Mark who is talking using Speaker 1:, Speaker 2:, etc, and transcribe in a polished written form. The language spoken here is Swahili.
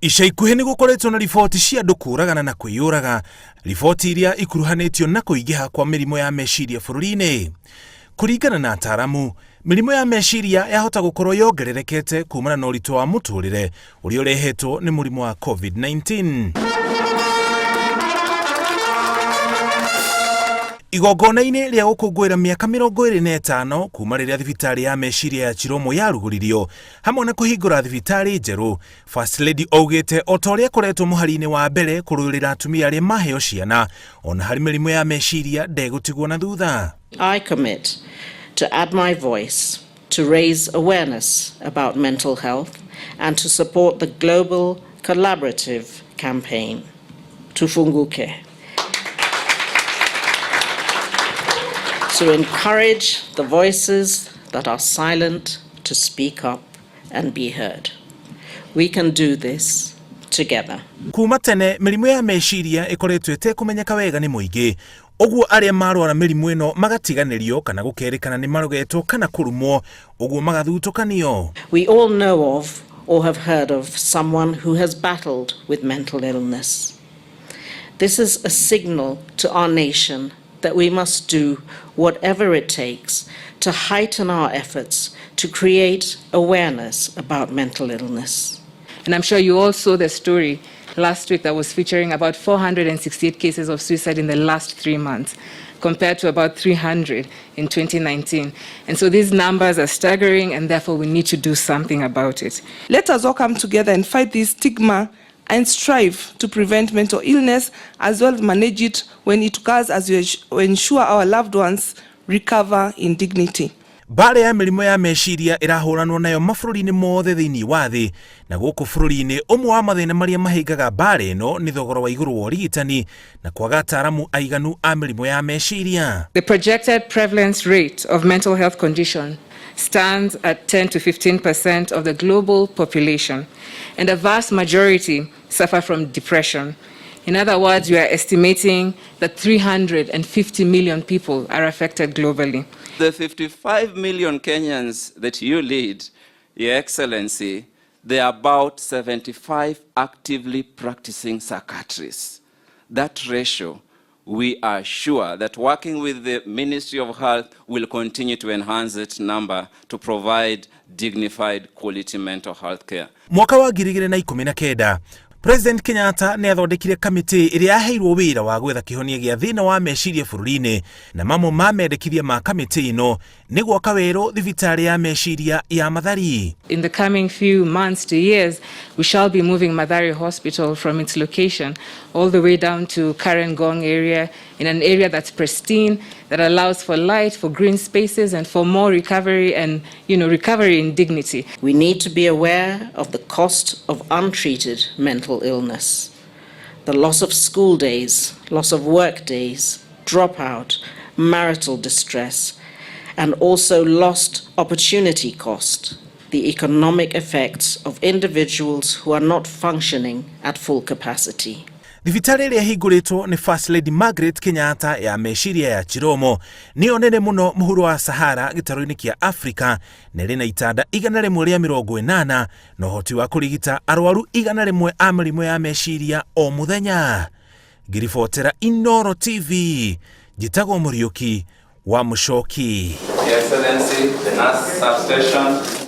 Speaker 1: Ica ikuhĩ nĩ gũkoretwo na riboti cia andũ kũragana na kwĩyũraga, riboti iria ikuruhanĩtio na kũingĩha kwa mĩrimũ ya meciria bũrũri-inĩ. Kũringana na ataaramu, mĩrimũ ya meciria yahota gũkorwo yongererekete kumana na ũritũ wa mũtũrĩre ũrĩa ũrehetwo nĩ mũrimũ wa COVID-19. Igongona-inĩ rĩa gũkũngũĩra mĩaka 25 kuma rĩrĩa thibitarĩ ya meciria ya Chiromo yarugũririo hamwe na kũhingũra thibitarĩ njerũ, First Lady augĩte o ta ũrĩa akoretwo mũhari-inĩ wa mbere kũrũĩrĩra atumia arĩa maheo ciana, ona harĩ mĩrimũ ya meciria ndegũtigwo na thutha.
Speaker 2: I commit to add my voice to raise awareness about mental health and to support the global collaborative campaign Tufunguke, to encourage the voices that are silent to speak up and be heard. We can do this together.
Speaker 1: Kuma tene mĩrimũ ya meciria ĩkoretwo ĩtekũmenyeka wega nĩ mũingĩ, ũguo arĩa marwara mĩrimũ ĩno magatiganĩrio kana gũkerĩkana nĩ marogetwo kana kũrumwo, ũguo magathutũkanio.
Speaker 2: We all know of or have heard of someone who has battled with mental illness. This is a signal to our nation that we must do whatever it takes to heighten our efforts to create awareness about mental illness.
Speaker 3: And I'm sure you all saw the story last week that was featuring about 468 cases of suicide in the last 3 months, compared to about 300 in 2019. And so these numbers are staggering, and therefore we need to do something about it.
Speaker 4: Let us all come together and fight this stigma and strive to prevent mental illness, as well as manage it when it occurs, as we ensure our loved ones recover in dignity.
Speaker 1: Mbara ya mĩrimũ ya meciria ĩrahũranwo nayo mabũrũri-inĩ mothe thĩinĩ wa thĩ, na gũkũ bũrũri-inĩ ũmwe wa mathĩna marĩa mahingaga mbara ĩno nĩ thogora wa igũrũ wa ũrigitani na kwaga ataaramu aiganu a mĩrimũ ya meciria.
Speaker 3: The projected prevalence rate of mental health condition stands at 10 to 15% of the global population, and a vast majority suffer from depression. In other words, we are estimating that 350 million people are affected globally.
Speaker 5: The 55 million Kenyans that you lead, Your Excellency, there are about 75 actively practicing psychiatrists. That ratio, we are sure that working with the Ministry of Health will continue to enhance that number to provide dignified quality mental health care.
Speaker 1: Mwaka wa 2019, President Kenyatta nĩ athondekire kamĩtĩ ĩrĩa yaheirwo wĩra wa gwetha kĩhonia gĩa thĩna wa meciria bũrũri-inĩ, na mamwe ma mendekithia ma kamĩtĩ ĩno nĩ gwaka werũ thibitarĩ ya meciria ya Mathari.
Speaker 3: In the coming few months to years, we shall be moving Mathari Hospital from its location all the way down to Karen Gong area, in an area that's pristine, that allows for light, for green spaces, and for more recovery and, recovery in dignity.
Speaker 2: We need to be aware of the cost of untreated mental illness, the loss of school days, loss of work days, dropout, marital distress, and also lost opportunity cost, the economic effects of individuals who are not functioning at full capacity.
Speaker 1: Thibitarĩ ĩrĩa hingũrĩtwo nĩ First Lady Margaret Kenyatta ya meciria ya Chiromo nĩyo nene mũno mũhuro wa Sahara gĩtarũ-inĩ kĩa Afrika, na ĩrĩ na itanda 180 na ũhoti wa kũrigita arwaru 100 a mĩrimũ ya meciria o mũthenya. Ngĩribotera Inooro TV, njĩtagwo Mũriũki wa Mũchoki.
Speaker 5: Your Excellency, the nurse substation.